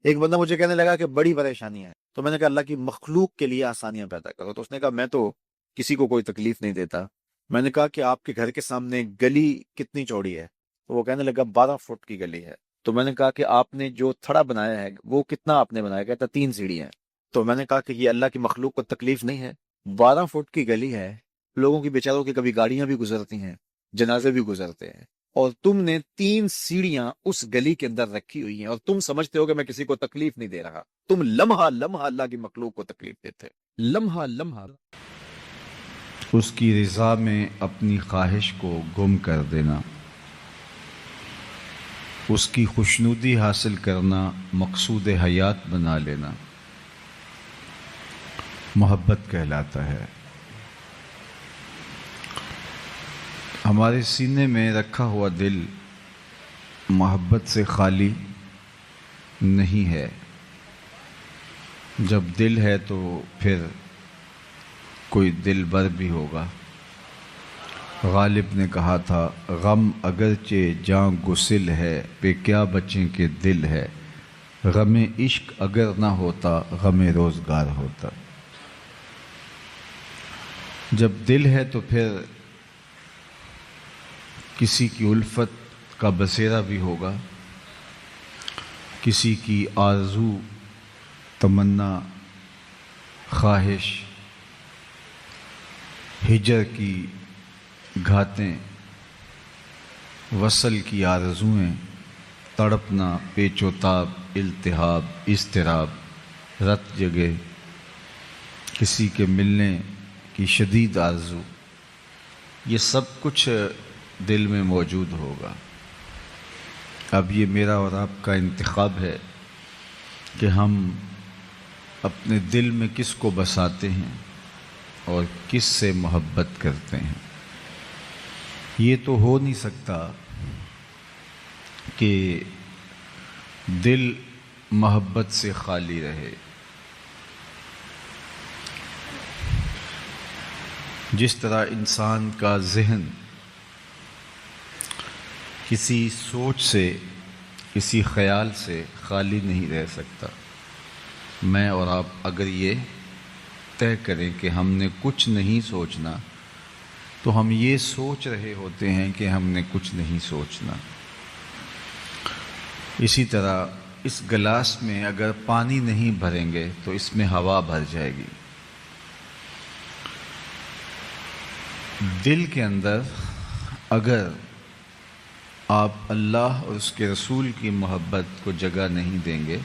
ایک بندہ مجھے کہنے لگا کہ بڑی پریشانیاں ہیں، تو میں نے کہا اللہ کی مخلوق کے لیے آسانیاں پیدا کرو. تو اس نے کہا میں تو کسی کو کوئی تکلیف نہیں دیتا. میں نے کہا کہ آپ کے گھر کے سامنے گلی کتنی چوڑی ہے؟ تو وہ کہنے لگا 12 فٹ کی گلی ہے. تو میں نے کہا کہ آپ نے جو تھڑا بنایا ہے وہ کتنا آپ نے بنایا؟ کہتا 3 سیڑھیاں ہیں. تو میں نے کہا کہ یہ اللہ کی مخلوق کو تکلیف نہیں ہے؟ 12 فٹ کی گلی ہے، لوگوں کی بیچاروں کی کبھی گاڑیاں بھی گزرتی ہیں، جنازے بھی گزرتے ہیں، اور تم نے 3 سیڑھیاں اس گلی کے اندر رکھی ہوئی ہیں، اور تم سمجھتے ہو کہ میں کسی کو تکلیف نہیں دے رہا. تم لمحہ لمحہ اللہ کی مخلوق کو تکلیف دیتے، لمحہ لمحہ. اس کی رضا میں اپنی خواہش کو گم کر دینا، اس کی خوشنودی حاصل کرنا مقصود حیات بنا لینا محبت کہلاتا ہے. ہمارے سینے میں رکھا ہوا دل محبت سے خالی نہیں ہے. جب دل ہے تو پھر کوئی دل بر بھی ہوگا. غالب نے کہا تھا غم اگرچہ جاں گسل ہے پہ کیا بچیں کہ دل ہے، غم عشق اگر نہ ہوتا غم روزگار ہوتا. جب دل ہے تو پھر کسی کی الفت کا بسیرا بھی ہوگا، کسی کی آرزو، تمنا، خواہش، ہجر کی گھاتیں، وصل کی آرزوئیں، تڑپنا، پیچ و تاب، التہاب، اضطراب، رت جگہ، کسی کے ملنے کی شدید آرزو، یہ سب کچھ دل میں موجود ہوگا. اب یہ میرا اور آپ کا انتخاب ہے کہ ہم اپنے دل میں کس کو بساتے ہیں اور کس سے محبت کرتے ہیں. یہ تو ہو نہیں سکتا کہ دل محبت سے خالی رہے. جس طرح انسان کا ذہن کسی سوچ سے، کسی خیال سے خالی نہیں رہ سکتا، میں اور آپ اگر یہ طے کریں کہ ہم نے کچھ نہیں سوچنا تو ہم یہ سوچ رہے ہوتے ہیں کہ ہم نے کچھ نہیں سوچنا. اسی طرح اس گلاس میں اگر پانی نہیں بھریں گے تو اس میں ہوا بھر جائے گی. دل کے اندر اگر آپ اللہ اور اس کے رسول کی محبت کو جگہ نہیں دیں گے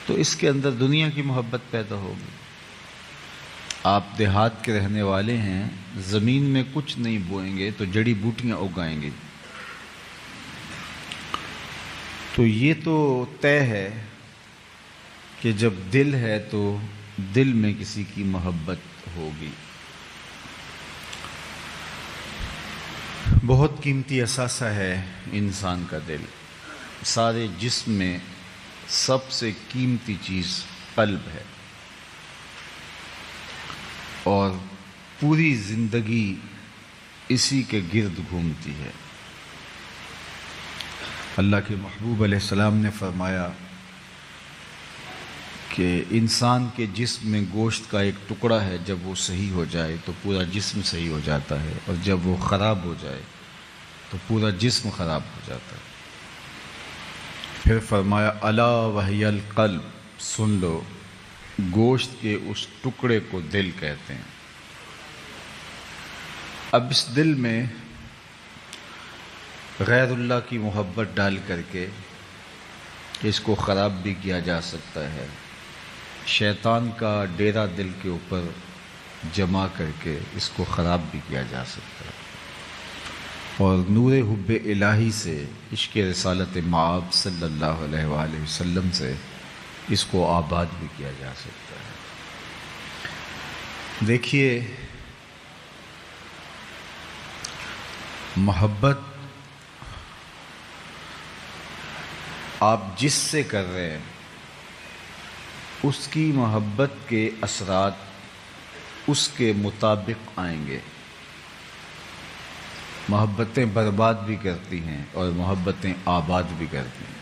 تو اس کے اندر دنیا کی محبت پیدا ہوگی. آپ دیہات کے رہنے والے ہیں، زمین میں کچھ نہیں بوئیں گے تو جڑی بوٹیاں اگائیں گے. تو یہ تو طے ہے کہ جب دل ہے تو دل میں کسی کی محبت ہوگی. بہت قیمتی اثاثہ ہے انسان کا دل. سارے جسم میں سب سے قیمتی چیز قلب ہے، اور پوری زندگی اسی کے گرد گھومتی ہے. اللہ کے محبوب علیہ السلام نے فرمایا کہ انسان کے جسم میں گوشت کا ایک ٹکڑا ہے، جب وہ صحیح ہو جائے تو پورا جسم صحیح ہو جاتا ہے، اور جب وہ خراب ہو جائے تو پورا جسم خراب ہو جاتا ہے. پھر فرمایا الا وہی القلب، سن لو گوشت کے اس ٹکڑے کو دل کہتے ہیں. اب اس دل میں غیر اللہ کی محبت ڈال کر کے اس کو خراب بھی کیا جا سکتا ہے، شیطان کا ڈیرا دل کے اوپر جمع کر کے اس کو خراب بھی کیا جا سکتا ہے، اور نور حب الہی سے، عشق رسالت مآب صلی اللہ علیہ وآلہ وسلم سے اس کو آباد بھی کیا جا سکتا ہے. دیکھیے محبت آپ جس سے کر رہے ہیں اس کی محبت کے اثرات اس کے مطابق آئیں گے. محبتیں برباد بھی کرتی ہیں اور محبتیں آباد بھی کرتی ہیں.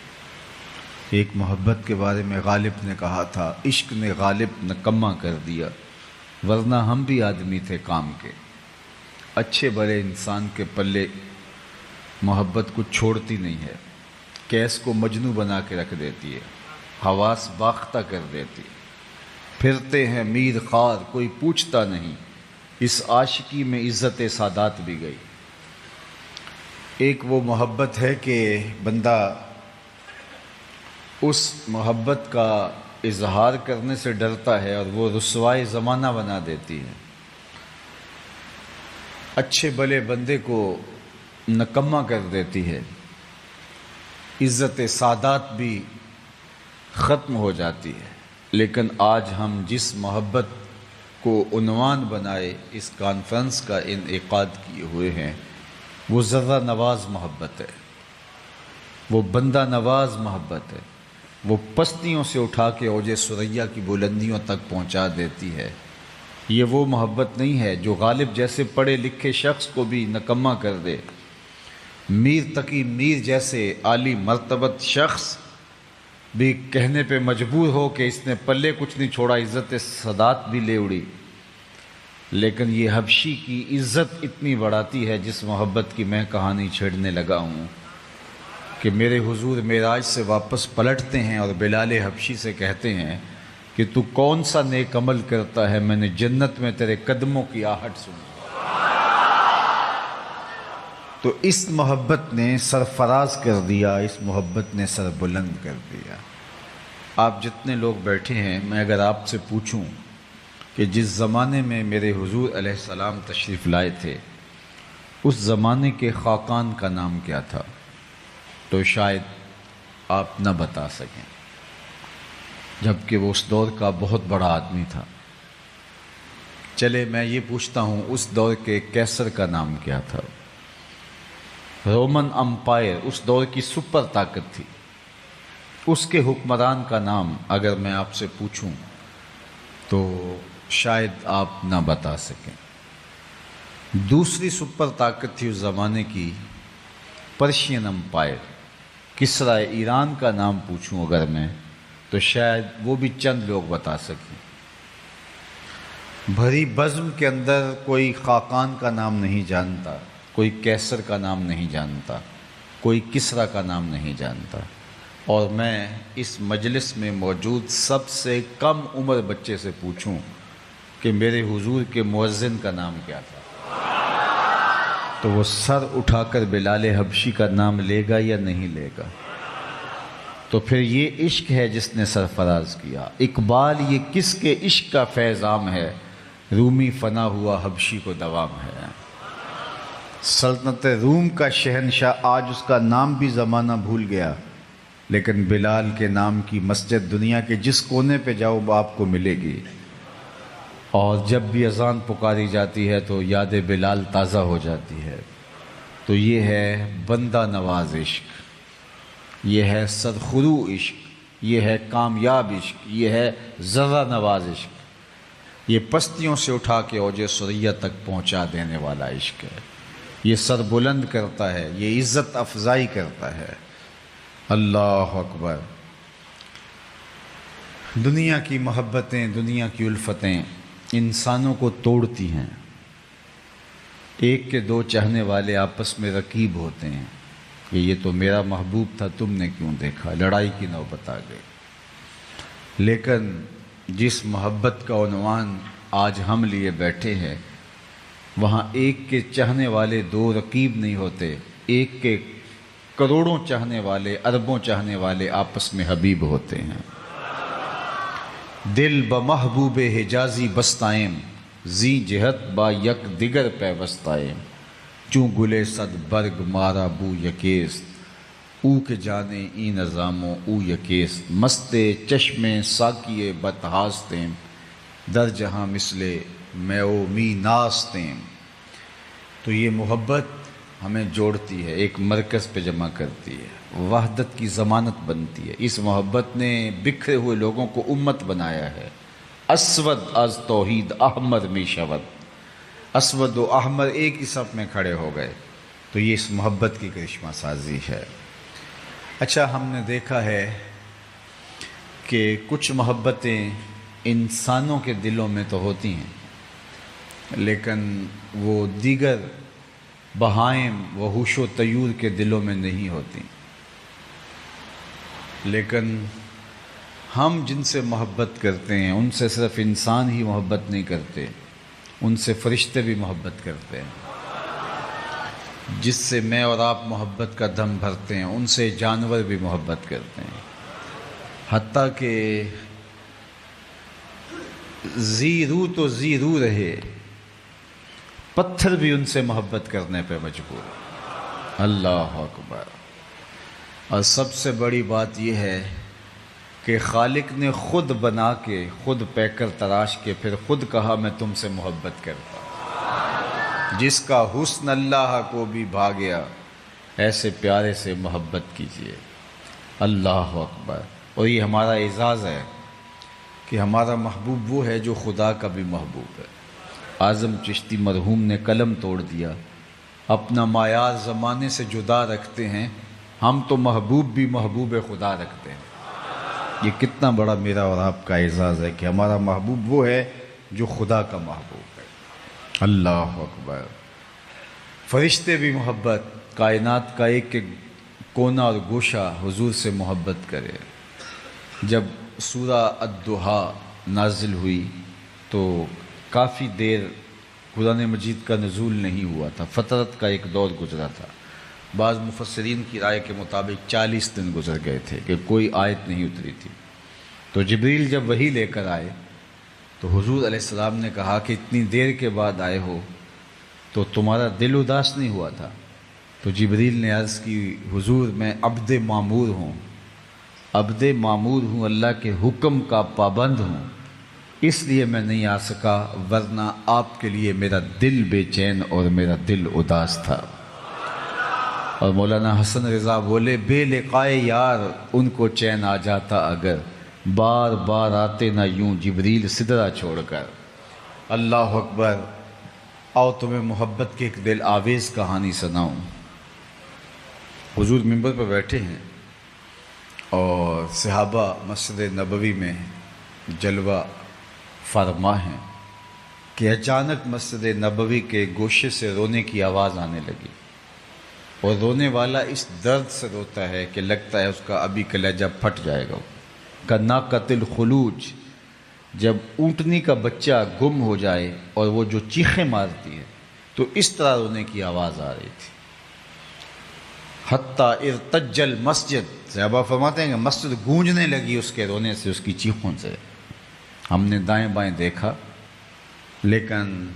ایک محبت کے بارے میں غالب نے کہا تھا، عشق نے غالب نکما کر دیا، ورنہ ہم بھی آدمی تھے کام کے۔ اچھے بڑے انسان کے پلے محبت کو چھوڑتی نہیں ہے، کیس کو مجنوں بنا کے رکھ دیتی ہے، حواس باختہ کر دیتی ہے۔ پھرتے ہیں میر خوار کوئی پوچھتا نہیں، اس عاشقی میں عزت سادات بھی گئی۔ ایک وہ محبت ہے کہ بندہ اس محبت کا اظہار کرنے سے ڈرتا ہے اور وہ رسوائے زمانہ بنا دیتی ہے، اچھے بھلے بندے کو نکما کر دیتی ہے، عزت سادات بھی ختم ہو جاتی ہے۔ لیکن آج ہم جس محبت کو عنوان بنائے اس کانفرنس کا انعقاد کیے ہوئے ہیں، وہ ذرہ نواز محبت ہے، وہ بندہ نواز محبت ہے، وہ پستیوں سے اٹھا کے اوج ثریا کی بلندیوں تک پہنچا دیتی ہے۔ یہ وہ محبت نہیں ہے جو غالب جیسے پڑھے لکھے شخص کو بھی نکما کر دے، میر تقی میر جیسے عالی مرتبت شخص بھی کہنے پہ مجبور ہو کہ اس نے پلے کچھ نہیں چھوڑا، عزت سادات بھی لے اڑی۔ لیکن یہ حبشی کی عزت اتنی بڑھاتی ہے جس محبت کی میں کہانی چھیڑنے لگا ہوں، کہ میرے حضور معراج سے واپس پلٹتے ہیں اور بلال حبشی سے کہتے ہیں کہ تو کون سا نیک عمل کرتا ہے، میں نے جنت میں تیرے قدموں کی آہٹ سنی۔ تو اس محبت نے سرفراز کر دیا، اس محبت نے سر بلند کر دیا۔ آپ جتنے لوگ بیٹھے ہیں، میں اگر آپ سے پوچھوں کہ جس زمانے میں میرے حضور علیہ السلام تشریف لائے تھے، اس زمانے کے خاقان کا نام کیا تھا، تو شاید آپ نہ بتا سکیں، جبکہ وہ اس دور کا بہت بڑا آدمی تھا۔ چلے میں یہ پوچھتا ہوں، اس دور کے کیسر کا نام کیا تھا؟ رومن امپائر اس دور کی سپر طاقت تھی، اس کے حکمران کا نام اگر میں آپ سے پوچھوں تو شاید آپ نہ بتا سکیں۔ دوسری سپر طاقت تھی اس زمانے کی پرشین امپائر، کسرا ایران کا نام پوچھوں اگر میں تو شاید وہ بھی چند لوگ بتا سکیں۔ بھری بزم کے اندر کوئی خاقان کا نام نہیں جانتا، کوئی کیسر کا نام نہیں جانتا، کوئی کسرا کا نام نہیں جانتا، اور میں اس مجلس میں موجود سب سے کم عمر بچے سے پوچھوں کہ میرے حضور کے مؤذن کا نام کیا تھا، تو وہ سر اٹھا کر بلال حبشی کا نام لے گا یا نہیں لے گا؟ تو پھر یہ عشق ہے جس نے سرفراز کیا۔ اقبال یہ کس کے عشق کا فیض عام ہے، رومی فنا ہوا حبشی کو دوام ہے۔ سلطنت روم کا شہنشاہ آج اس کا نام بھی زمانہ بھول گیا، لیکن بلال کے نام کی مسجد دنیا کے جس کونے پہ جاؤ آپ کو ملے گی، اور جب بھی اذان پکاری جاتی ہے تو یاد بلال تازہ ہو جاتی ہے۔ تو یہ ہے بندہ نواز عشق، یہ ہے سرخرو عشق، یہ ہے کامیاب عشق، یہ ہے ذرہ نواز عشق، یہ پستیوں سے اٹھا کے اوج ثریا تک پہنچا دینے والا عشق ہے، یہ سر بلند کرتا ہے، یہ عزت افزائی کرتا ہے۔ اللہ اکبر۔ دنیا کی محبتیں، دنیا کی الفتیں انسانوں کو توڑتی ہیں۔ ایک کے دو چاہنے والے آپس میں رقیب ہوتے ہیں کہ یہ تو میرا محبوب تھا، تم نے کیوں دیکھا، لڑائی کی نوبت آ گئی۔ لیکن جس محبت کا عنوان آج ہم لیے بیٹھے ہیں، وہاں ایک کے چاہنے والے دو رقیب نہیں ہوتے، ایک کے کروڑوں چاہنے والے، اربوں چاہنے والے آپس میں حبیب ہوتے ہیں۔ دل بمحبوب حجازی بستائم، زی جہت با یک دیگر پیوستائم، چوں گلے صد برگ مارا بو یکیست، او کے جانے ای نظاموں او یکیست، مست چشم ساکیے بتہاستیم، در جہاں مثل میں او می ناستیم۔ تو یہ محبت ہمیں جوڑتی ہے، ایک مرکز پہ جمع کرتی ہے، وحدت کی ضمانت بنتی ہے۔ اس محبت نے بکھرے ہوئے لوگوں کو امت بنایا ہے۔ اسود از توحید احمر می شود، اسود و احمر ایک ہی صف میں کھڑے ہو گئے۔ تو یہ اس محبت کی کرشمہ سازی ہے۔ اچھا، ہم نے دیکھا ہے کہ کچھ محبتیں انسانوں کے دلوں میں تو ہوتی ہیں لیکن وہ دیگر بہائم وحوش و طیور کے دلوں میں نہیں ہوتی. لیکن ہم جن سے محبت کرتے ہیں ان سے صرف انسان ہی محبت نہیں کرتے، ان سے فرشتے بھی محبت کرتے ہیں. جس سے میں اور آپ محبت کا دم بھرتے ہیں ان سے جانور بھی محبت کرتے ہیں، حتیٰ کہ ذی روح تو ذی روح رہے، پتھر بھی ان سے محبت کرنے پہ مجبور. اللہ اکبر. اور سب سے بڑی بات یہ ہے کہ خالق نے خود بنا کے، خود پیکر تراش کے پھر خود کہا میں تم سے محبت کرتا ہوں. جس کا حسن اللہ کو بھی بھا گیا ایسے پیارے سے محبت کیجیے. اللہ اکبر. اور یہ ہمارا اعزاز ہے کہ ہمارا محبوب وہ ہے جو خدا کا بھی محبوب ہے. اعظم چشتی مرحوم نے قلم توڑ دیا، اپنا معیار زمانے سے جدا رکھتے ہیں، ہم تو محبوب بھی محبوب خدا رکھتے ہیں. یہ کتنا بڑا میرا اور آپ کا اعزاز ہے کہ ہمارا محبوب وہ ہے جو خدا کا محبوب ہے. اللہ اکبر. فرشتے بھی محبت، کائنات کا ایک ایک کونا اور گوشہ حضور سے محبت کرے. جب سورہ الضحیٰ نازل ہوئی تو کافی دیر قرآن مجید کا نزول نہیں ہوا تھا، فترت کا ایک دور گزرا تھا. بعض مفسرین کی رائے کے مطابق 40 دن گزر گئے تھے کہ کوئی آیت نہیں اتری تھی. تو جبریل جب وحی لے کر آئے تو حضور علیہ السلام نے کہا کہ اتنی دیر کے بعد آئے ہو تو تمہارا دل اداس نہیں ہوا تھا؟ تو جبریل نے عرض کی حضور میں عبد معمور ہوں، عبد معمور ہوں، اللہ کے حکم کا پابند ہوں، اس لیے میں نہیں آ سکا، ورنہ آپ کے لیے میرا دل بے چین اور میرا دل اداس تھا. اور مولانا حسن رضا بولے بے لقائے یار ان کو چین آ جاتا اگر، بار بار آتے نہ یوں جبریل سدرا چھوڑ کر. اللہ اکبر. آؤ تمہیں محبت کی ایک دل آویز کہانی سناؤں. حضور منبر پر بیٹھے ہیں اور صحابہ مسجد نبوی میں جلوہ فرما ہیں کہ اچانک مسجد نبوی کے گوشے سے رونے کی آواز آنے لگی. اور رونے والا اس درد سے روتا ہے کہ لگتا ہے اس کا ابھی کلیجہ پھٹ جائے گا. کناقۃ الخلوج، جب اونٹنی کا بچہ گم ہو جائے اور وہ جو چیخیں مارتی ہے تو اس طرح رونے کی آواز آ رہی تھی. حتیٰ ارتج المسجد، صحابہ فرماتے ہیں کہ مسجد گونجنے لگی اس کے رونے سے، اس کی چیخوں سے. ہم نے دائیں بائیں دیکھا لیکن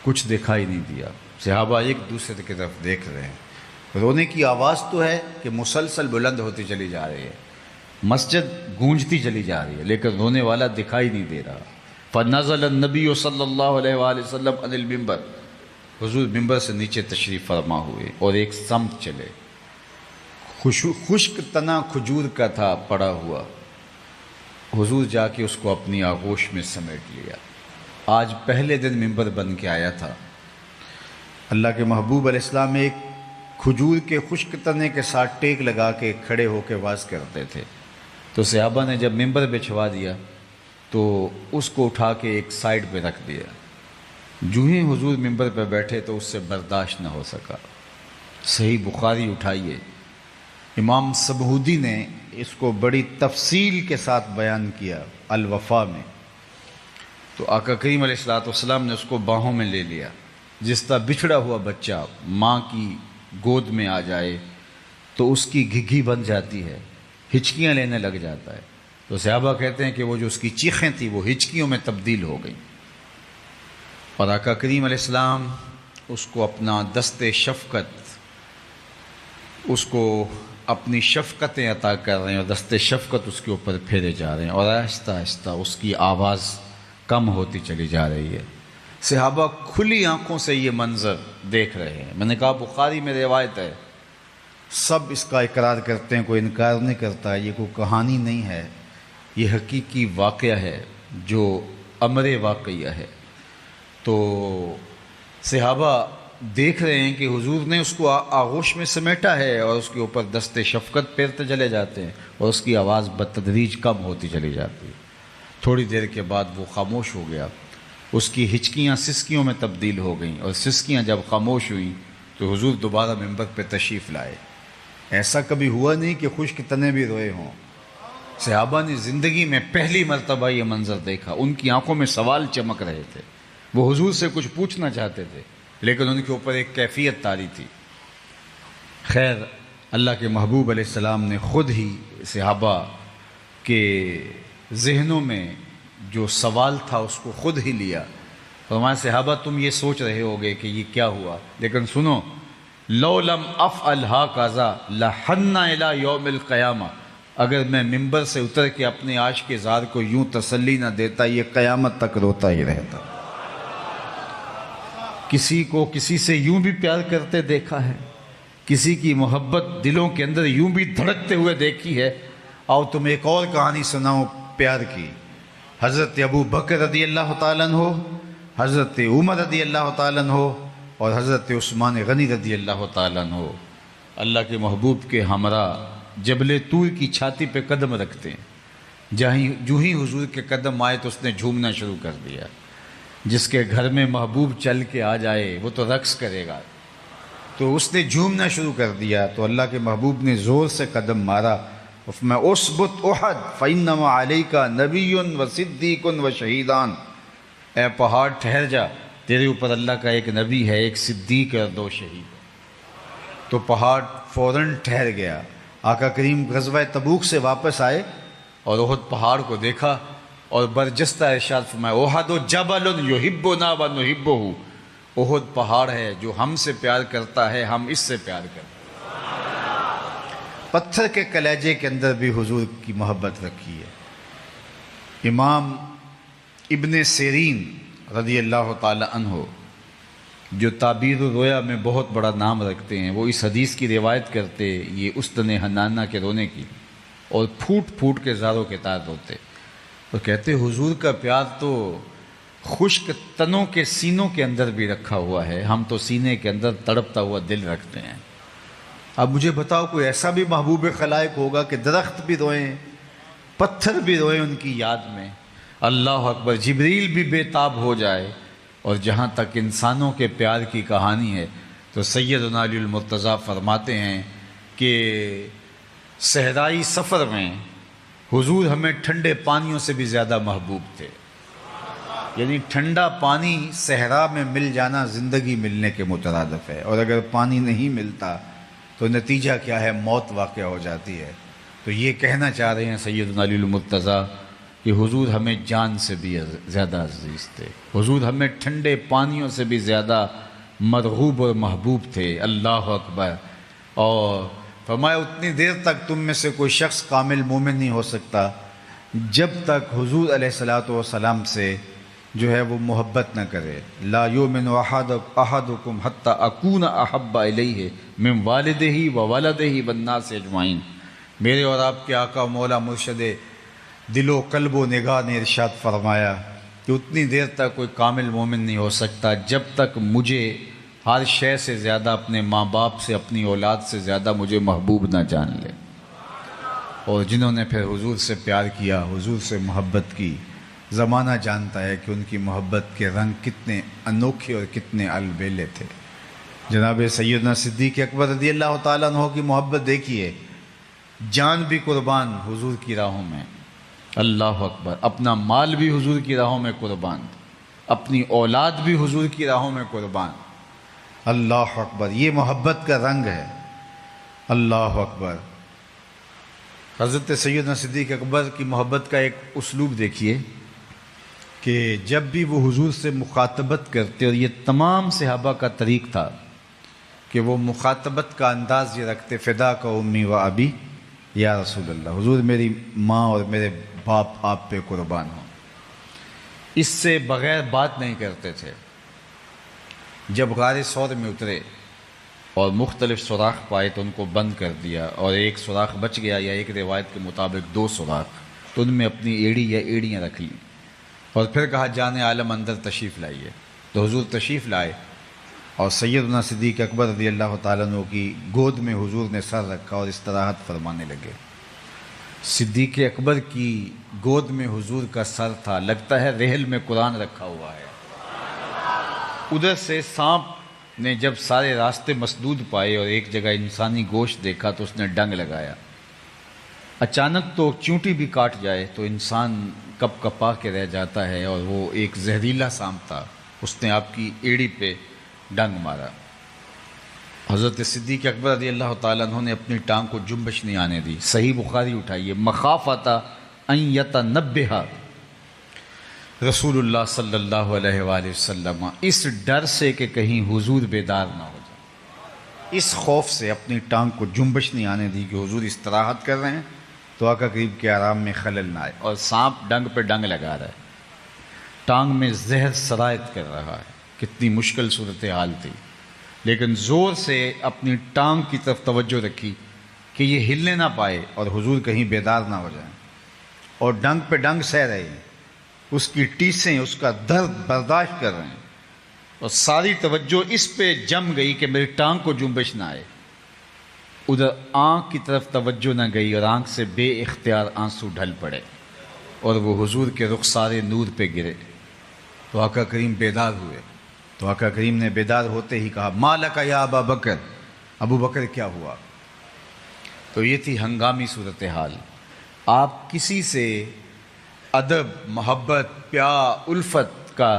کچھ دکھائی نہیں دیا. صحابہ ایک دوسرے کی طرف دیکھ رہے ہیں. رونے کی آواز تو ہے کہ مسلسل بلند ہوتی چلی جا رہی ہے، مسجد گونجتی چلی جا رہی ہے، لیکن رونے والا دکھائی نہیں دے رہا. فنزل النبی صلی اللہ علیہ وآلہ وسلم عن المنبر، حضور منبر سے نیچے تشریف فرما ہوئے اور ایک سمت چلے. خشک تنا کھجور کا تھا پڑا ہوا. حضور جا کے اس کو اپنی آغوش میں سمیٹ لیا. آج پہلے دن منبر بن کے آیا تھا. اللہ کے محبوب علیہ السلام ایک کھجور کے خشک تنے کے ساتھ ٹیک لگا کے کھڑے ہو کے واز کرتے تھے. تو صحابہ نے جب منبر بچھوا دیا تو اس کو اٹھا کے ایک سائڈ پہ رکھ دیا. جو ہی حضور منبر پہ بیٹھے تو اس سے برداشت نہ ہو سکا. صحیح بخاری اٹھائیے، امام سبہودی نے اس کو بڑی تفصیل کے ساتھ بیان کیا الوفا میں. تو آقا کریم علیہ السلام نے اس کو باہوں میں لے لیا. جس طرح بچھڑا ہوا بچہ ماں کی گود میں آ جائے تو اس کی گھگھی بن جاتی ہے، ہچکیاں لینے لگ جاتا ہے. تو صحابہ کہتے ہیں کہ وہ جو اس کی چیخیں تھیں وہ ہچکیوں میں تبدیل ہو گئیں. اور آقا کریم علیہ السلام اس کو اپنا دست شفقت، اس کو اپنی شفقتیں عطا کر رہے ہیں اور دست شفقت اس کے اوپر پھیرے جا رہے ہیں اور آہستہ آہستہ اس کی آواز کم ہوتی چلی جا رہی ہے. صحابہ کھلی آنکھوں سے یہ منظر دیکھ رہے ہیں. میں نے کہا بخاری میں روایت ہے، سب اس کا اقرار کرتے ہیں، کوئی انکار نہیں کرتا. یہ کوئی کہانی نہیں ہے، یہ حقیقی واقعہ ہے جو امر واقعہ ہے. تو صحابہ دیکھ رہے ہیں کہ حضور نے اس کو آغوش میں سمیٹا ہے اور اس کے اوپر دست شفقت پھیرتے چلے جاتے ہیں اور اس کی آواز بتدریج کم ہوتی چلی جاتی ہے۔ تھوڑی دیر کے بعد وہ خاموش ہو گیا، اس کی ہچکیاں سسکیوں میں تبدیل ہو گئیں، اور سسکیاں جب خاموش ہوئیں تو حضور دوبارہ منبر پہ تشریف لائے۔ ایسا کبھی ہوا نہیں کہ خشک تنے بھی روئے ہوں۔ صحابہ نے زندگی میں پہلی مرتبہ یہ منظر دیکھا، ان کی آنکھوں میں سوال چمک رہے تھے، وہ حضور سے کچھ پوچھنا چاہتے تھے لیکن ان کے اوپر ایک کیفیت طاری تھی۔ خیر، اللہ کے محبوب علیہ السلام نے خود ہی صحابہ کے ذہنوں میں جو سوال تھا اس کو خود ہی لیا۔ فرمایا صحابہ تم یہ سوچ رہے ہوگے کہ یہ کیا ہوا، لیکن سنو، لو لم افعل ھذا لحن الی یوم القیامہ، اگر میں ممبر سے اتر کے اپنے عاشق زار کو یوں تسلی نہ دیتا یہ قیامت تک روتا ہی رہتا۔ کسی کو کسی سے یوں بھی پیار کرتے دیکھا ہے، کسی کی محبت دلوں کے اندر یوں بھی دھڑکتے ہوئے دیکھی ہے۔ آؤ تم ایک اور کہانی سناؤ پیار کی۔ حضرت ابو بکر رضی اللہ تعالیٰ عنہ، حضرت عمر رضی اللہ تعالیٰ عنہ اور حضرت عثمان غنی رضی اللہ تعالیٰ عنہ اللہ کے محبوب کے ہمراہ جبل طور کی چھاتی پہ قدم رکھتے ہیں۔ جو ہی حضور کے قدم آئے تو اس نے جھومنا شروع کر دیا۔ جس کے گھر میں محبوب چل کے آ جائے وہ تو رقص کرے گا، تو اس نے جھومنا شروع کر دیا۔ تو اللہ کے محبوب نے زور سے قدم مارا، میں اثبت احد فانما علیک نبی و صدیق و شہیدان، اے پہاڑ ٹھہر جا، تیرے اوپر اللہ کا ایک نبی ہے، ایک صدیق اور 2 شہید۔ تو پہاڑ فوراً ٹھہر گیا۔ آقا کریم غزوہ تبوک سے واپس آئے اور احد پہاڑ کو دیکھا اور برجستہ ارشاد فرمایا احد جبل یحبنا و نحبہ، احد پہاڑ ہے جو ہم سے پیار کرتا ہے، ہم اس سے پیار کرتے ہیں۔ پتھر کے کلیجے کے اندر بھی حضور کی محبت رکھی ہے۔ امام ابن سیرین رضی اللہ تعالی عنہ جو تعبیر الرؤیا میں بہت بڑا نام رکھتے ہیں، وہ اس حدیث کی روایت کرتے یہ استن حنانہ کے رونے کی، اور پھوٹ پھوٹ کے زاروں کے تار روتے، تو کہتے حضور کا پیار تو خشک تنوں کے سینوں کے اندر بھی رکھا ہوا ہے، ہم تو سینے کے اندر تڑپتا ہوا دل رکھتے ہیں۔ اب مجھے بتاؤ کوئی ایسا بھی محبوب خلائق ہوگا کہ درخت بھی روئیں، پتھر بھی روئیں ان کی یاد میں، اللہ اکبر، جبریل بھی بے تاب ہو جائے۔ اور جہاں تک انسانوں کے پیار کی کہانی ہے تو سیدنا علی المرتضیٰ فرماتے ہیں کہ صحرائی سفر میں حضور ہمیں ٹھنڈے پانیوں سے بھی زیادہ محبوب تھے، یعنی ٹھنڈا پانی صحرا میں مل جانا زندگی ملنے کے مترادف ہے، اور اگر پانی نہیں ملتا تو نتیجہ کیا ہے، موت واقع ہو جاتی ہے۔ تو یہ کہنا چاہ رہے ہیں سیدنا علی المرتضیٰ کہ حضور ہمیں جان سے بھی زیادہ عزیز تھے، حضور ہمیں ٹھنڈے پانیوں سے بھی زیادہ مرغوب اور محبوب تھے، اللہ اکبر۔ اور فرمایا اتنی دیر تک تم میں سے کوئی شخص کامل مومن نہیں ہو سکتا جب تک حضور علیہ الصلاۃ والسلام سے جو ہے وہ محبت نہ کرے۔ لا یؤمن احدکم حتی اکون احب الیہ من والدہ و ولدہ والناس اجمعین، میرے اور آپ کے آقا مولا مرشد دل و قلب و نگاہ نے ارشاد فرمایا کہ اتنی دیر تک کوئی کامل مومن نہیں ہو سکتا جب تک مجھے ہر شے سے زیادہ، اپنے ماں باپ سے، اپنی اولاد سے زیادہ مجھے محبوب نہ جان لے۔ اور جنہوں نے پھر حضور سے پیار کیا، حضور سے محبت کی، زمانہ جانتا ہے کہ ان کی محبت کے رنگ کتنے انوکھے اور کتنے البیلے تھے۔ جناب سیدنا صدیق اکبر رضی اللہ تعالیٰ عنہ کی محبت دیکھیے، جان بھی قربان حضور کی راہوں میں، اللہ اکبر، اپنا مال بھی حضور کی راہوں میں قربان، اپنی اولاد بھی حضور کی راہوں میں قربان، اللہ اکبر، یہ محبت کا رنگ ہے، اللہ اکبر۔ حضرت سیدنا صدیق اکبر کی محبت کا ایک اسلوب دیکھیے کہ جب بھی وہ حضور سے مخاطبت کرتے، اور یہ تمام صحابہ کا طریق تھا کہ وہ مخاطبت کا انداز یہ رکھتے، فدا کا امی و ابی یا رسول اللہ، حضور میری ماں اور میرے باپ آپ پہ قربان ہوں، اس سے بغیر بات نہیں کرتے تھے۔ جب غار ثور میں اترے اور مختلف سوراخ پائے تو ان کو بند کر دیا، اور ایک سوراخ بچ گیا، یا ایک روایت کے مطابق 2 سوراخ، تو ان میں اپنی ایڑی یا ایڑیاں رکھ لیں، اور پھر کہا جان عالم اندر تشریف لائیے۔ تو حضور تشریف لائے اور سیدنا صدیق اکبر رضی اللہ تعالیٰ عنہ کی گود میں حضور نے سر رکھا اور استراحت فرمانے لگے۔ صدیق اکبر کی گود میں حضور کا سر تھا، لگتا ہے رحل میں قرآن رکھا ہوا ہے۔ ادھر سے سانپ نے جب سارے راستے مسدود پائے اور ایک جگہ انسانی گوشت دیکھا تو اس نے ڈنگ لگایا۔ اچانک تو چونٹی بھی کاٹ جائے تو انسان کپ کپا کے رہ جاتا ہے، اور وہ ایک زہریلا سانپ تھا، اس نے آپ کی ایڑی پہ ڈنگ مارا۔ حضرت صدیق اکبر رضی اللہ تعالیٰ عنہ نے اپنی ٹانگ کو جنبش نہیں آنے دی۔ صحیح بخاری اٹھائیے، مخافۃ ان یتنبہ رسول اللہ صلی اللہ علیہ وآلہ وسلم، اس ڈر سے کہ کہیں حضور بیدار نہ ہو جائے، اس خوف سے اپنی ٹانگ کو جنبش نہیں آنے دی کہ حضور استراحت کر رہے ہیں تو آقا کریم کے آرام میں خلل نہ آئے۔ اور سانپ ڈنگ پہ ڈنگ لگا رہا ہے، ٹانگ میں زہر سرایت کر رہا ہے۔ کتنی مشکل صورتحال تھی، لیکن زور سے اپنی ٹانگ کی طرف توجہ رکھی کہ یہ ہلنے نہ پائے اور حضور کہیں بیدار نہ ہو جائیں، اور ڈنگ پہ ڈنگ سہ رہے ہیں، اس کی ٹیسیں، اس کا درد برداشت کر رہے ہیں، اور ساری توجہ اس پہ جم گئی کہ میری ٹانگ کو جنبش نہ آئے۔ ادھر آنکھ کی طرف توجہ نہ گئی اور آنکھ سے بے اختیار آنسو ڈھل پڑے اور وہ حضور کے رخسار نور پہ گرے۔ تو آقا کریم بیدار ہوئے، تو آقا کریم نے بیدار ہوتے ہی کہا، ما لک یا ابا بکر، ابو بکر کیا ہوا؟ تو یہ تھی ہنگامی صورتحال۔ آپ کسی سے ادب، محبت، پیار، الفت کا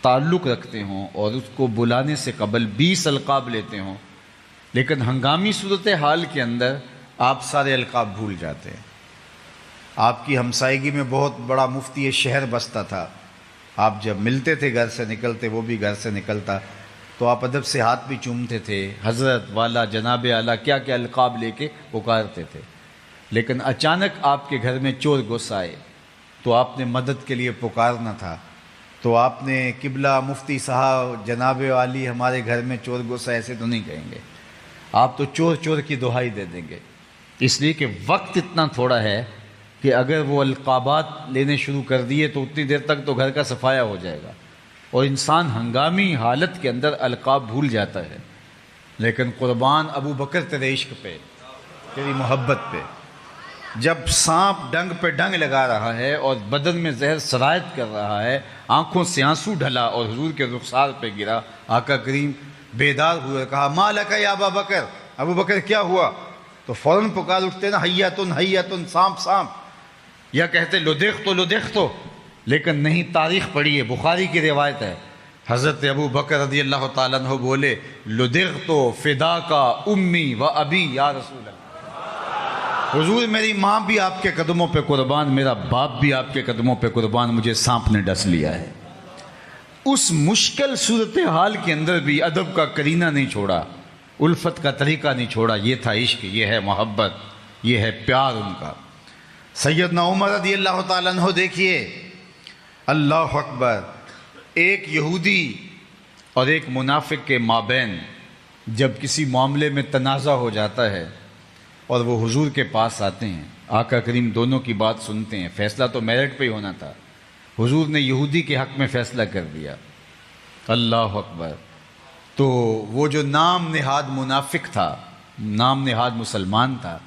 تعلق رکھتے ہوں اور اس کو بلانے سے قبل 20 القاب لیتے ہوں، لیکن ہنگامی صورتحال کے اندر آپ سارے القاب بھول جاتے ہیں۔ آپ کی ہمسائیگی میں بہت بڑا مفتی شہر بستا تھا، آپ جب ملتے تھے گھر سے نکلتے، وہ بھی گھر سے نکلتا، تو آپ ادب سے ہاتھ بھی چومتے تھے، حضرت، والا، جناب اعلیٰ، کیا کیا القاب لے کے پکارتے تھے۔ لیکن اچانک آپ کے گھر میں چور گھس آئے تو آپ نے مدد کے لیے پکارنا تھا، تو آپ نے قبلہ مفتی صاحب، جناب والی، ہمارے گھر میں چور گھس آئے، ایسے تو نہیں کہیں گے، آپ تو چور چور کی دہائی دے دیں گے، اس لیے کہ وقت اتنا تھوڑا ہے کہ اگر وہ القابات لینے شروع کر دیے تو اتنی دیر تک تو گھر کا صفایا ہو جائے گا، اور انسان ہنگامی حالت کے اندر القاب بھول جاتا ہے۔ لیکن قربان ابو بکر تیرے عشق پہ، تیری محبت پہ، جب سانپ ڈنگ پہ ڈنگ لگا رہا ہے اور بدن میں زہر سرایت کر رہا ہے، آنکھوں سے آنسو ڈھلا اور حضور کے رخسار پہ گرا، آقا کریم بیدار ہوئے، کہا، ما لک یا ابا بکر، ابو بکر کیا ہوا؟ تو فوراً پکار اٹھتے نا، حیاتن حیاتن، سانپ سانپ، یا کہتے لدغت لدغت، لیکن نہیں، تاریخ پڑھیے، بخاری کی روایت ہے، حضرت ابو بکر رضی اللہ تعالیٰ عنہ بولے، لدغت فداک امی و ابی یا رسول اللہ، حضور میری ماں بھی آپ کے قدموں پہ قربان، میرا باپ بھی آپ کے قدموں پہ قربان، مجھے سانپ نے ڈس لیا ہے۔ اس مشکل صورتحال کے اندر بھی ادب کا کرینہ نہیں چھوڑا، الفت کا طریقہ نہیں چھوڑا، یہ تھا عشق، یہ ہے محبت، یہ ہے پیار ان کا۔ سیدنا عمر رضی اللہ تعالیٰ عنہ دیکھیے، اللہ اکبر، ایک یہودی اور ایک منافق کے مابین جب کسی معاملے میں تنازع ہو جاتا ہے اور وہ حضور کے پاس آتے ہیں، آقا کریم دونوں کی بات سنتے ہیں، فیصلہ تو میرٹ پہ ہی ہونا تھا، حضور نے یہودی کے حق میں فیصلہ کر دیا، اللہ اکبر۔ تو وہ جو نام نہاد منافق تھا، نام نہاد مسلمان تھا،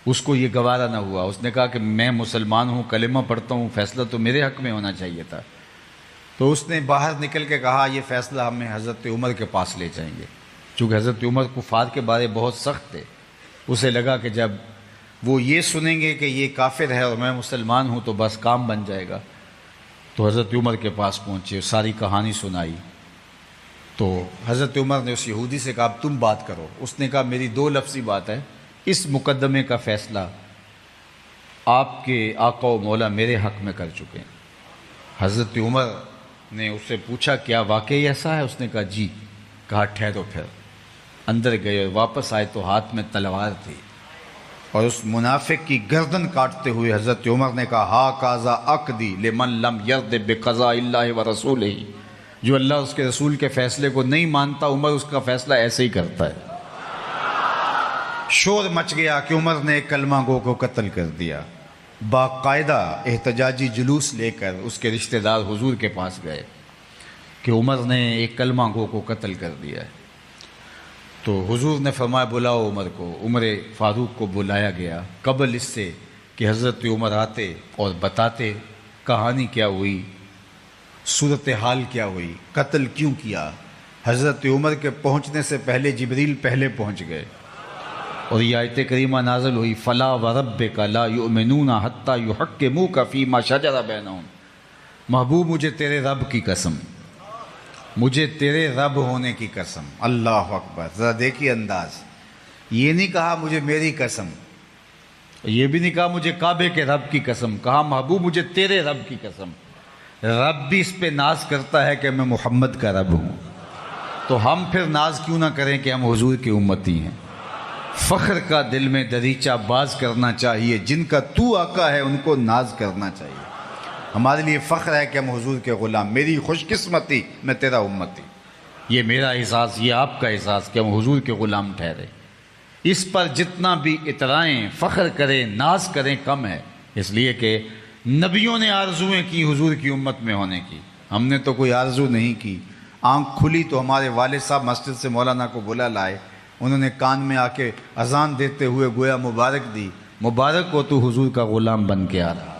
اس کو یہ گوارا نہ ہوا، اس نے کہا کہ میں مسلمان ہوں، کلمہ پڑھتا ہوں، فیصلہ تو میرے حق میں ہونا چاہیے تھا۔ تو اس نے باہر نکل کے کہا، یہ فیصلہ ہمیں حضرت عمر کے پاس لے جائیں گے، چونکہ حضرت عمر کفار کے بارے بہت سخت تھے، اسے لگا کہ جب وہ یہ سنیں گے کہ یہ کافر ہے اور میں مسلمان ہوں تو بس کام بن جائے گا۔ تو حضرت عمر کے پاس پہنچے، ساری کہانی سنائی، تو حضرت عمر نے اس یہودی سے کہا، اب تم بات کرو۔ اس نے کہا، میری 2 لفظی بات ہے، اس مقدمے کا فیصلہ آپ کے آقا و مولا میرے حق میں کر چکے ہیں۔ حضرت عمر نے اس سے پوچھا، کیا واقعی ایسا ہے؟ اس نے کہا جی۔ کہا ٹھہرو، پھر اندر گئے اور واپس آئے تو ہاتھ میں تلوار تھی، اور اس منافق کی گردن کاٹتے ہوئے حضرت عمر نے کہا، ہا قاضا عقدی لمن لم یرد بقضاء اللہ و رسولہ، جو اللہ اس کے رسول کے فیصلے کو نہیں مانتا، عمر اس کا فیصلہ ایسے ہی کرتا ہے۔ شور مچ گیا کہ عمر نے ایک کلمہ گو کو قتل کر دیا۔ باقاعدہ احتجاجی جلوس لے کر اس کے رشتہ دار حضور کے پاس گئے، کہ عمر نے ایک کلمہ گو کو قتل کر دیا ہے۔ تو حضور نے فرمایا بلاؤ عمر کو۔ عمر فاروق کو بلایا گیا قبل اس سے کہ حضرت عمر آتے اور بتاتے کہانی کیا ہوئی، صورتحال کیا ہوئی، قتل کیوں کیا۔ حضرت عمر کے پہنچنے سے پہلے جبریل پہلے پہنچ گئے اور یہ آیت کریمہ نازل ہوئی، فلا وربک لا یؤمنون حتی یحکموک فیما شجر بینہم۔ محبوب مجھے تیرے رب کی قسم، مجھے تیرے رب ہونے کی قسم۔ اللہ اکبر، ذرا دیکھیے انداز، یہ نہیں کہا مجھے میری قسم، یہ بھی نہیں کہا مجھے کعبے کے رب کی قسم، کہا محبوب مجھے تیرے رب کی قسم۔ رب بھی اس پہ ناز کرتا ہے کہ میں محمد کا رب ہوں، تو ہم پھر ناز کیوں نہ کریں کہ ہم حضور کی امتی ہیں۔ فخر کا دل میں دریچہ باز کرنا چاہیے، جن کا تو آقا ہے ان کو ناز کرنا چاہیے۔ ہمارے لیے فخر ہے کہ ہم حضور کے غلام، میری خوش قسمتی میں تیرا امتی، یہ میرا اعزاز، یہ آپ کا اعزاز کہ ہم حضور کے غلام ٹھہرے۔ اس پر جتنا بھی اترائیں، فخر کریں، ناز کریں کم ہے، اس لیے کہ نبیوں نے آرزویں کی حضور کی امت میں ہونے کی، ہم نے تو کوئی آرزو نہیں کی۔ آنکھ کھلی تو ہمارے والد صاحب مسجد سے مولانا کو بلا لائے، انہوں نے کان میں آ کے اذان دیتے ہوئے گویا مبارک دی، مبارک ہو تو حضور کا غلام بن کے آ رہا۔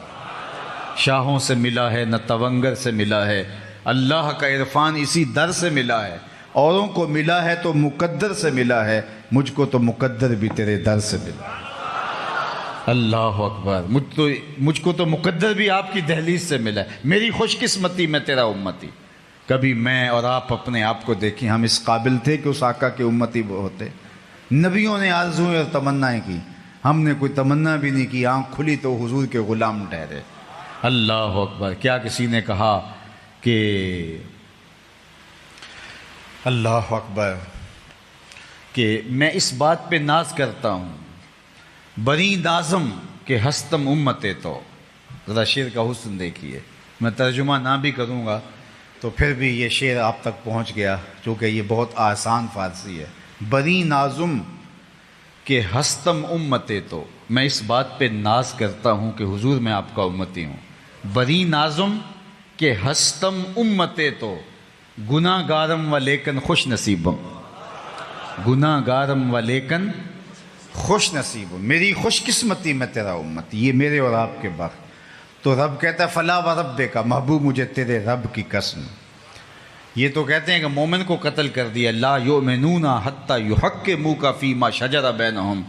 شاہوں سے ملا ہے نہ تونگر سے ملا ہے، اللہ کا عرفان اسی در سے ملا ہے، اوروں کو ملا ہے تو مقدر سے ملا ہے، مجھ کو تو مقدر بھی تیرے در سے ملا۔ اللہ اکبر، مجھ کو تو مقدر بھی آپ کی دہلیز سے ملا ہے، میری خوش قسمتی میں تیرا امتی۔ کبھی میں اور آپ اپنے آپ کو دیکھیں، ہم اس قابل تھے کہ اس آقا کے امتی ہوتے؟ نبیوں نے آرزویں اور تمنائیں کی، ہم نے کوئی تمنا بھی نہیں کی، آنکھ کھلی تو حضور کے غلام ٹھہرے۔ اللہ اکبر، کیا کسی نے کہا کہ اللہ اکبر کہ میں اس بات پہ ناز کرتا ہوں، بری نازم کہ ہستم امتے تو۔ ذرا شعر کا حسن دیکھیے، میں ترجمہ نہ بھی کروں گا تو پھر بھی یہ شعر آپ تک پہنچ گیا، چونکہ یہ بہت آسان فارسی ہے۔ بری نازم کہ ہستم امتے تو، میں اس بات پہ ناز کرتا ہوں کہ حضور میں آپ کا امتی ہوں۔ بری نازم کہ ہستم امتے تو، گناہ گارم و لیکن خوش نصیبم، گناہ گارم و لیکن خوش نصیب، میری خوش قسمتی میں تیرا امت، یہ میرے اور آپ کے وقت۔ تو رب کہتا ہے فلا و رب کا، محبوب مجھے تیرے رب کی قسم۔ یہ تو کہتے ہیں کہ مومن کو قتل کر دیا، لا یؤمنون حتی یحکموک فیما شجر بینہم۔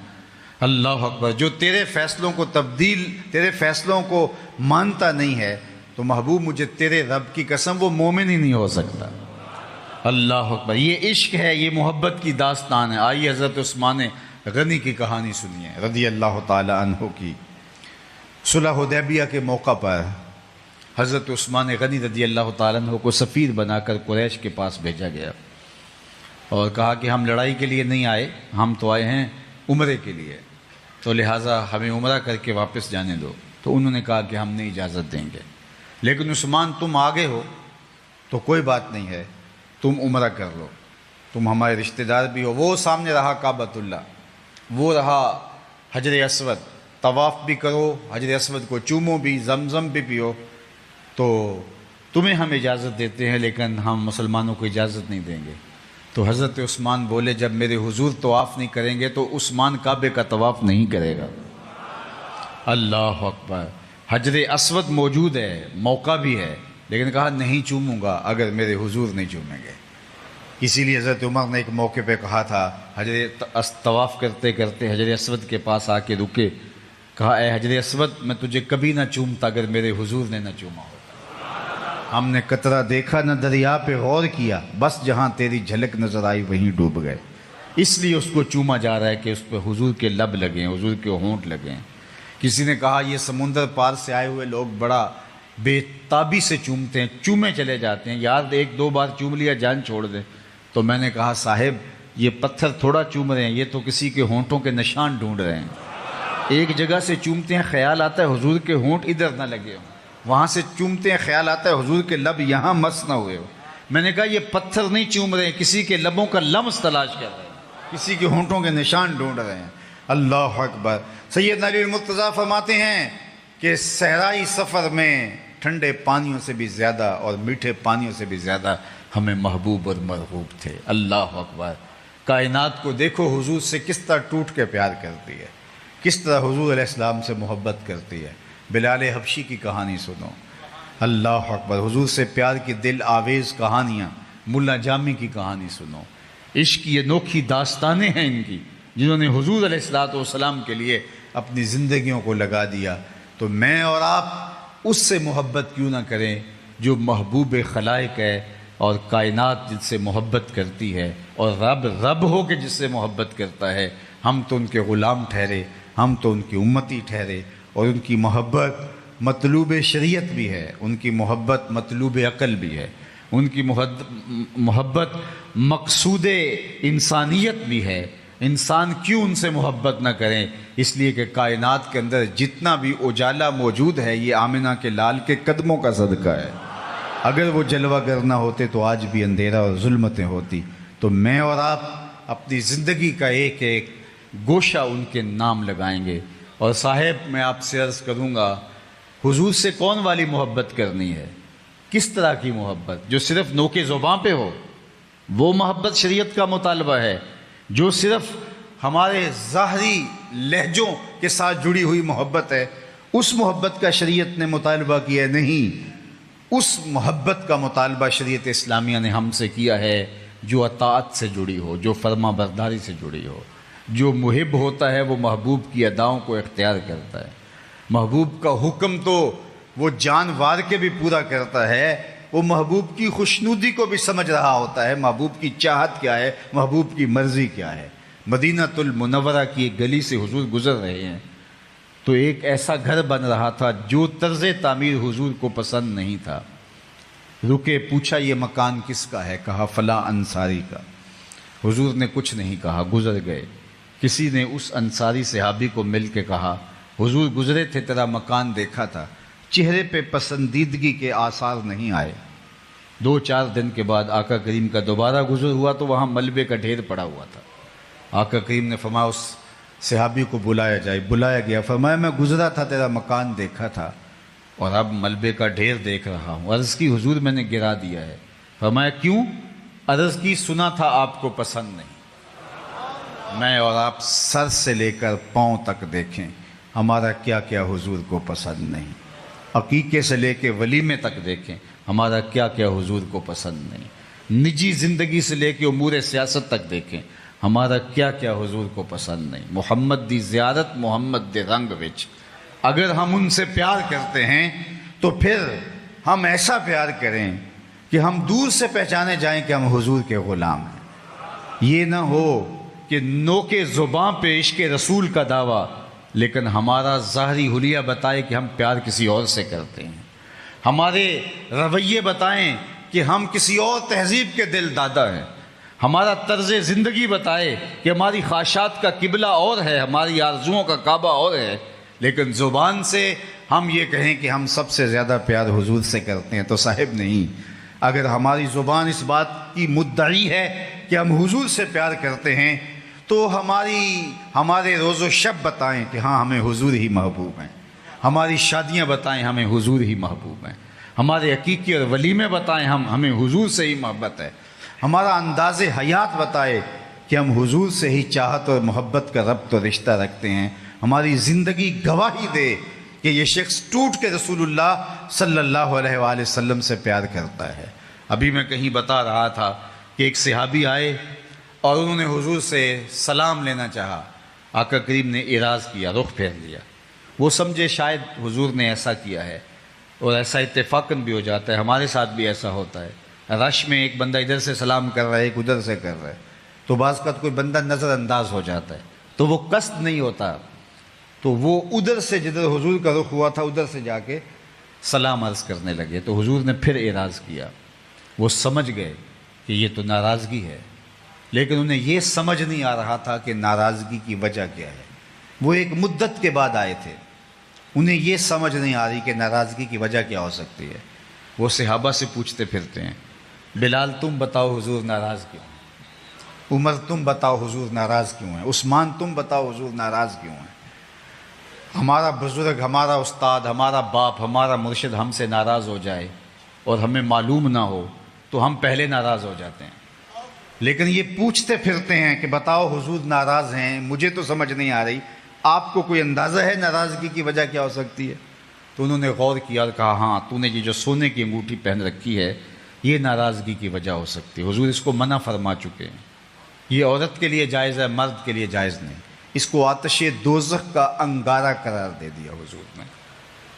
اللہ اکبر، جو تیرے فیصلوں کو تیرے فیصلوں کو مانتا نہیں ہے، تو محبوب مجھے تیرے رب کی قسم وہ مومن ہی نہیں ہو سکتا۔ اللہ اکبر، یہ عشق ہے، یہ محبت کی داستان ہے۔ آئیے حضرت عثمان غنی کی کہانی سنیے رضی اللہ تعالی عنہ کی۔ صلح حدیبیہ کے موقع پر حضرت عثمان غنی رضی اللہ تعالیٰ عنہ کو سفیر بنا کر قریش کے پاس بھیجا گیا اور کہا کہ ہم لڑائی کے لیے نہیں آئے، ہم تو آئے ہیں عمرے کے لیے، تو لہٰذا ہمیں عمرہ کر کے واپس جانے دو۔ تو انہوں نے کہا کہ ہم نہیں اجازت دیں گے، لیکن عثمان تم آگے ہو تو کوئی بات نہیں ہے، تم عمرہ کر لو، تم ہمارے رشتہ دار بھی ہو۔ وہ سامنے رہا کعبۃ اللہ، وہ رہا حجر اسود، طواف بھی کرو، حجر اسود کو چومو بھی، زمزم بھی پیو، تو تمہیں ہم اجازت دیتے ہیں لیکن ہم مسلمانوں کو اجازت نہیں دیں گے۔ تو حضرت عثمان بولے جب میرے حضور طواف نہیں کریں گے تو عثمان کعبے کا طواف نہیں کرے گا۔ اللہ اکبر، حجر اسود موجود ہے، موقع بھی ہے، لیکن کہا نہیں چوموں گا اگر میرے حضور نہیں چومیں گے۔ اسی لیے حضرت عمر نے ایک موقع پہ کہا تھا، طواف کرتے کرتے حجر اسود کے پاس آ کے رکے، کہا اے حجر اسود میں تجھے کبھی نہ چومتا اگر میرے حضور نے نہ چوما ہوتا۔ ہم نے قطرہ دیکھا نہ دریا پہ غور کیا، بس جہاں تیری جھلک نظر آئی وہیں ڈوب گئے۔ اس لیے اس کو چوما جا رہا ہے کہ اس پہ حضور کے لب لگیں، حضور کے ہونٹ لگیں۔ کسی نے کہا یہ سمندر پار سے آئے ہوئے لوگ بڑا بے تابی سے چومتے ہیں، چومے چلے جاتے ہیں، یار ایک دو بار چوم لیا جان چھوڑ دے۔ تو میں نے کہا صاحب یہ پتھر تھوڑا چوم رہے ہیں، یہ تو کسی کے ہونٹوں کے نشان ڈھونڈ رہے ہیں۔ ایک جگہ سے چومتے ہیں، خیال آتا ہے حضور کے ہونٹ ادھر نہ لگے ہوں، وہاں سے چومتے ہیں، خیال آتا ہے حضور کے لب یہاں مس نہ ہوئے ہو۔ میں نے کہا یہ پتھر نہیں چوم رہے ہیں، کسی کے لبوں کا لمس تلاش کر رہے ہیں، کسی کے ہونٹوں کے نشان ڈھونڈ رہے ہیں۔ اللہ اکبر۔ سیدنا علی المرتضیٰ فرماتے ہیں کہ صحرائی سفر میں ٹھنڈے پانیوں سے بھی زیادہ اور میٹھے پانیوں سے بھی زیادہ ہمیں محبوب اور مرغوب تھے۔ اللہ اکبر! کائنات کو دیکھو حضور سے کس طرح ٹوٹ کے پیار کرتی ہے، کس طرح حضور علیہ السلام سے محبت کرتی ہے۔ بلال حبشی کی کہانی سنو، اللہ اکبر! حضور سے پیار کی دل آویز کہانیاں، ملا جامی کی کہانی سنو۔ عشق کی انوکھی داستانیں ہیں ان کی، جنہوں نے حضور علیہ السلام کے لیے اپنی زندگیوں کو لگا دیا۔ تو میں اور آپ اس سے محبت کیوں نہ کریں جو محبوب خلائق ہے اور کائنات جس سے محبت کرتی ہے، اور رب ہو کے جس سے محبت کرتا ہے۔ ہم تو ان کے غلام ٹھہرے، ہم تو ان کی امتی ٹھہرے، اور ان کی محبت مطلوب شریعت بھی ہے، ان کی محبت مطلوب عقل بھی ہے، ان کی محبت مقصود انسانیت بھی ہے۔ انسان کیوں ان سے محبت نہ کریں؟ اس لیے کہ کائنات کے اندر جتنا بھی اجالا موجود ہے یہ آمنہ کے لال کے قدموں کا صدقہ ہے۔ اگر وہ جلوہ گر نہ ہوتے تو آج بھی اندھیرا اور ظلمتیں ہوتی۔ تو میں اور آپ اپنی زندگی کا ایک ایک گوشہ ان کے نام لگائیں گے۔ اور صاحب میں آپ سے عرض کروں گا، حضور سے کون والی محبت کرنی ہے؟ کس طرح کی محبت؟ جو صرف نوک زباں پہ ہو، وہ محبت شریعت کا مطالبہ ہے۔ جو صرف ہمارے ظاہری لہجوں کے ساتھ جڑی ہوئی محبت ہے، اس محبت کا شریعت نے مطالبہ کیا نہیں۔ اس محبت کا مطالبہ شریعت اسلامیہ نے ہم سے کیا ہے جو اطاعت سے جڑی ہو، جو فرما برداری سے جڑی ہو۔ جو محب ہوتا ہے وہ محبوب کی اداؤں کو اختیار کرتا ہے۔ محبوب کا حکم تو وہ جان وار کے بھی پورا کرتا ہے، وہ محبوب کی خوشنودی کو بھی سمجھ رہا ہوتا ہے، محبوب کی چاہت کیا ہے، محبوب کی مرضی کیا ہے۔ مدینہ المنورہ کی ایک گلی سے حضور گزر رہے ہیں تو ایک ایسا گھر بن رہا تھا جو طرز تعمیر حضور کو پسند نہیں تھا۔ رکے، پوچھا یہ مکان کس کا ہے؟ کہا فلاں انصاری کا۔ حضور نے کچھ نہیں کہا، گزر گئے۔ کسی نے اس انصاری صحابی کو مل کے کہا، حضور گزرے تھے، تیرا مکان دیکھا تھا، چہرے پہ پسندیدگی کے آثار نہیں آئے۔ 2-4 دن کے بعد آقا کریم کا دوبارہ گزر ہوا تو وہاں ملبے کا ڈھیر پڑا ہوا تھا۔ آقا کریم نے فرمایا اس صحابی کو بلایا جائے۔ بلایا گیا، فرمایا میں گزرا تھا، تیرا مکان دیکھا تھا اور اب ملبے کا ڈھیر دیکھ رہا ہوں۔ عرض کی حضور میں نے گرا دیا ہے۔ فرمایا کیوں؟ عرض کی سنا تھا آپ کو پسند نہیں۔ میں اور آپ سر سے لے کر پاؤں تک دیکھیں، ہمارا کیا کیا حضور کو پسند نہیں۔ عقیقے سے لے کے ولیمے تک دیکھیں، ہمارا کیا کیا حضور کو پسند نہیں۔ نجی زندگی سے لے کے امور سیاست تک دیکھیں، ہمارا کیا کیا حضور کو پسند نہیں۔ محمد دی زیارت محمد دے رنگ وچ۔ اگر ہم ان سے پیار کرتے ہیں تو پھر ہم ایسا پیار کریں کہ ہم دور سے پہچانے جائیں کہ ہم حضور کے غلام ہیں۔ یہ نہ ہو کہ نوک زباں پہ عشق رسول کا دعویٰ لیکن ہمارا ظاہری حلیہ بتائے کہ ہم پیار کسی اور سے کرتے ہیں، ہمارے رویے بتائیں کہ ہم کسی اور تہذیب کے دل دادا ہیں، ہمارا طرز زندگی بتائے کہ ہماری خواہشات کا قبلہ اور ہے، ہماری آرزوؤں کا کعبہ اور ہے، لیکن زبان سے ہم یہ کہیں کہ ہم سب سے زیادہ پیار حضور سے کرتے ہیں تو صاحب نہیں۔ اگر ہماری زبان اس بات کی مدعی ہے کہ ہم حضور سے پیار کرتے ہیں تو ہمارے روز و شب بتائیں کہ ہاں ہمیں حضور ہی محبوب ہیں، ہماری شادیاں بتائیں ہمیں حضور ہی محبوب ہیں، ہمارے عقیقے اور ولیمے بتائیں ہمیں حضور سے ہی محبت ہے، ہمارا انداز حیات بتائے کہ ہم حضور سے ہی چاہت اور محبت کا ربط اور رشتہ رکھتے ہیں، ہماری زندگی گواہی دے کہ یہ شخص ٹوٹ کے رسول اللہ صلی اللہ علیہ وآلہ وسلم سے پیار کرتا ہے۔ ابھی میں کہیں بتا رہا تھا کہ ایک صحابی آئے اور انہوں نے حضور سے سلام لینا چاہا، آقا کریم نے اعراض کیا، رخ پھیر لیا۔ وہ سمجھے شاید حضور نے ایسا کیا ہے، اور ایسا اتفاقاً بھی ہو جاتا ہے، ہمارے ساتھ بھی ایسا ہوتا ہے۔ رش میں ایک بندہ ادھر سے سلام کر رہا ہے، ایک ادھر سے کر رہا ہے، تو بعض کا کوئی بندہ نظر انداز ہو جاتا ہے تو وہ قصد نہیں ہوتا، تو وہ ادھر سے جدھر حضور کا رخ ہوا تھا ادھر سے جا کے سلام عرض کرنے لگے، تو حضور نے پھر اعراض کیا۔ وہ سمجھ گئے کہ یہ تو ناراضگی ہے، لیکن انہیں یہ سمجھ نہیں آ رہا تھا کہ ناراضگی کی وجہ کیا ہے۔ وہ ایک مدت کے بعد آئے تھے، انہیں یہ سمجھ نہیں آ رہی کہ ناراضگی کی وجہ کیا ہو سکتی ہے۔ وہ صحابہ سے پوچھتے پھرتے ہیں، بلال تم بتاؤ حضور ناراض کیوں ہیں؟ عمر تم بتاؤ حضور ناراض کیوں ہیں؟ عثمان تم بتاؤ حضور ناراض کیوں ہیں؟ ہمارا بزرگ، ہمارا استاد، ہمارا باپ، ہمارا مرشد ہم سے ناراض ہو جائے اور ہمیں معلوم نہ ہو تو ہم پہلے ناراض ہو جاتے ہیں، لیکن یہ پوچھتے پھرتے ہیں کہ بتاؤ حضور ناراض ہیں، مجھے تو سمجھ نہیں آ رہی، آپ کو کوئی اندازہ ہے ناراضگی کی وجہ کیا ہو سکتی ہے؟ تو انہوں نے غور کیا اور کہا ہاں تو نے یہ جو سونے کی انگوٹھی پہن رکھی ہے یہ ناراضگی کی وجہ ہو سکتی ہے، حضور اس کو منع فرما چکے ہیں، یہ عورت کے لیے جائز ہے، مرد کے لیے جائز نہیں، اس کو آتش دوزخ کا انگارہ قرار دے دیا حضور نے،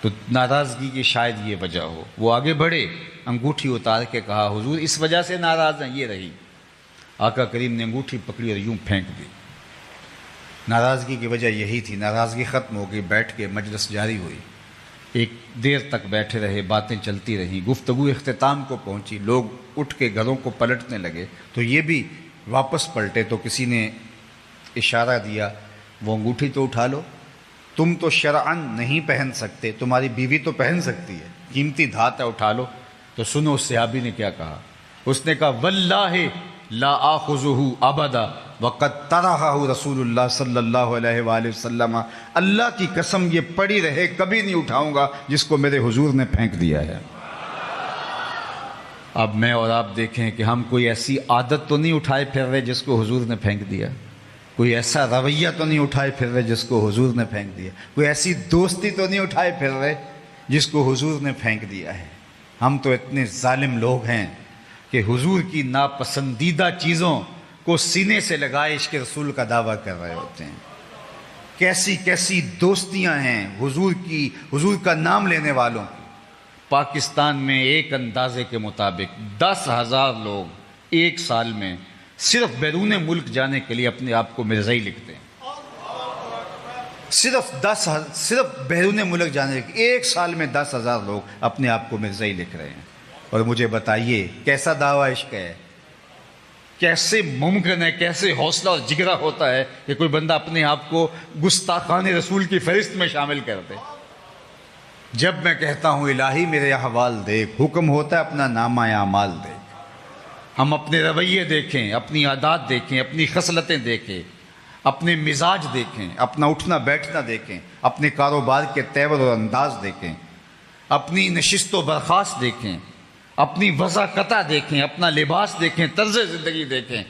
تو ناراضگی کی شاید یہ وجہ ہو۔ وہ آگے بڑھے، انگوٹھی اتار کے کہا حضور اس وجہ سے ناراض ہیں، یہ رہی۔ آقا کریم نے انگوٹھی پکڑی اور یوں پھینک دی۔ ناراضگی کی وجہ یہی تھی، ناراضگی ختم ہو گئی، بیٹھ کے مجلس جاری ہوئی، ایک دیر تک بیٹھے رہے، باتیں چلتی رہیں، گفتگو اختتام کو پہنچی، لوگ اٹھ کے گھروں کو پلٹنے لگے، تو یہ بھی واپس پلٹے تو کسی نے اشارہ دیا وہ انگوٹھی تو اٹھا لو، تم تو شرعن نہیں پہن سکتے، تمہاری بیوی تو پہن سکتی ہے، قیمتی دھات ہے اٹھا لو۔ تو سنو اس صحابی نے کیا کہا، اس نے کہا واللہ لا آخذہ ابدا وقد طرحہ رسول اللہ صلی اللہ علیہ وآلہ وسلم، اللہ کی قسم یہ پڑی رہے کبھی نہیں اٹھاؤں گا جس کو میرے حضور نے پھینک دیا ہے۔ اب میں اور آپ دیکھیں کہ ہم کوئی ایسی عادت تو نہیں اٹھائے پھر رہے جس کو حضور نے پھینک دیا، کوئی ایسا رویہ تو نہیں اٹھائے پھر رہے جس کو حضور نے پھینک دیا، کوئی ایسی دوستی تو نہیں اٹھائے پھر رہے جس کو حضور نے پھینک دیا ہے۔ ہم تو اتنے ظالم لوگ ہیں کہ حضور کی ناپسندیدہ چیزوں کو سینے سے لگائے عشق رسول کا دعویٰ کر رہے ہوتے ہیں۔ کیسی کیسی دوستیاں ہیں حضور کا نام لینے والوں کی۔ پاکستان میں ایک اندازے کے مطابق 10,000 لوگ ایک سال میں صرف بیرون ملک جانے کے لیے اپنے آپ کو مرزائی لکھتے ہیں، صرف بیرون ملک جانے کے ایک سال میں 10,000 لوگ اپنے آپ کو مرزائی لکھ رہے ہیں۔ اور مجھے بتائیے کیسا دعویٰ عشق ہے، کیسے ممکن ہے، کیسے حوصلہ اور جگرا ہوتا ہے کہ کوئی بندہ اپنے آپ کو گستاخان رسول کی فہرست میں شامل کر دے۔ جب میں کہتا ہوں الہی میرے احوال دیکھ، حکم ہوتا ہے اپنا نامہ اعمال دیکھ، ہم اپنے رویے دیکھیں، اپنی عادات دیکھیں، اپنی خصلتیں دیکھیں، اپنے مزاج دیکھیں، اپنا اٹھنا بیٹھنا دیکھیں، اپنے کاروبار کے تیور اور انداز دیکھیں، اپنی نشست و برخاست دیکھیں، اپنی وضاقتہ دیکھیں، اپنا لباس دیکھیں، طرز زندگی دیکھیں،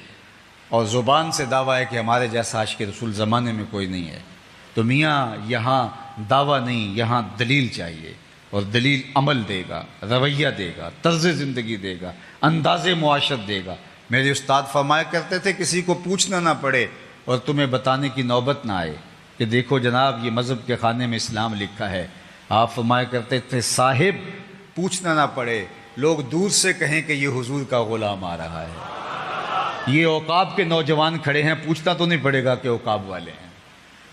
اور زبان سے دعویٰ ہے کہ ہمارے جیسا عاشق رسول زمانے میں کوئی نہیں ہے۔ تو میاں یہاں دعویٰ نہیں، یہاں دلیل چاہیے، اور دلیل عمل دے گا، رویہ دے گا، طرز زندگی دے گا، انداز معاشرت دے گا۔ میرے استاد فرمایا کرتے تھے کسی کو پوچھنا نہ پڑے اور تمہیں بتانے کی نوبت نہ آئے کہ دیکھو جناب یہ مذہب کے خانے میں اسلام لکھا ہے۔ آپ فرمایا کرتے تھے صاحب پوچھنا نہ پڑے، لوگ دور سے کہیں کہ یہ حضور کا غلام آ رہا ہے۔ یہ عقاب کے نوجوان کھڑے ہیں، پوچھنا تو نہیں پڑے گا کہ عقاب والے ہیں،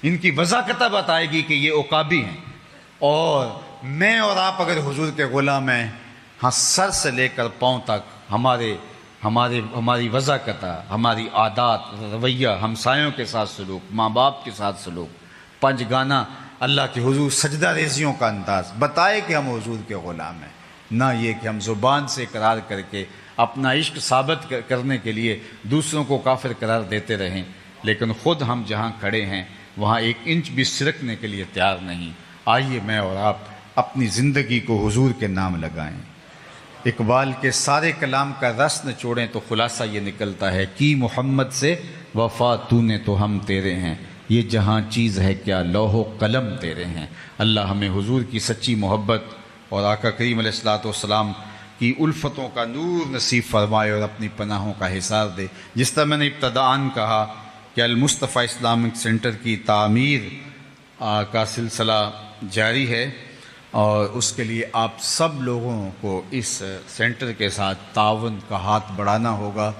ان کی وضاقتہ بتائے گی کہ یہ عقابی ہیں۔ اور میں اور آپ اگر حضور کے غلام ہیں، ہاں سر سے لے کر پاؤں تک ہماری وضاقتہ، ہماری عادات، رویہ، ہمسایوں کے ساتھ سلوک، ماں باپ کے ساتھ سلوک، پنج گانا اللہ کے حضور سجدہ ریزیوں کا انداز بتائے کہ ہم حضور کے غلام ہیں، نہ یہ کہ ہم زبان سے اقرار کر کے اپنا عشق ثابت کرنے کے لیے دوسروں کو کافر قرار دیتے رہیں، لیکن خود ہم جہاں کھڑے ہیں وہاں ایک انچ بھی سرکنے کے لیے تیار نہیں۔ آئیے میں اور آپ اپنی زندگی کو حضور کے نام لگائیں۔ اقبال کے سارے کلام کا رس نچوڑیں تو خلاصہ یہ نکلتا ہے کہ محمد سے وفا تو نے تو ہم تیرے ہیں، یہ جہاں چیز ہے کیا لوح و قلم تیرے ہیں۔ اللہ ہمیں حضور کی سچی محبت اور آقا کریم علیہ الصلوۃ والسلام کی الفتوں کا نور نصیب فرمائے اور اپنی پناہوں کا حصار دے۔ جس طرح میں نے ابتداءً کہا کہ المصطفیٰ اسلامک سینٹر کی تعمیر کا سلسلہ جاری ہے، اور اس کے لیے آپ سب لوگوں کو اس سینٹر کے ساتھ تعاون کا ہاتھ بڑھانا ہوگا۔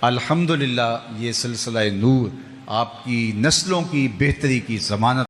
الحمدللہ یہ سلسلہ نور آپ کی نسلوں کی بہتری کی ضمانت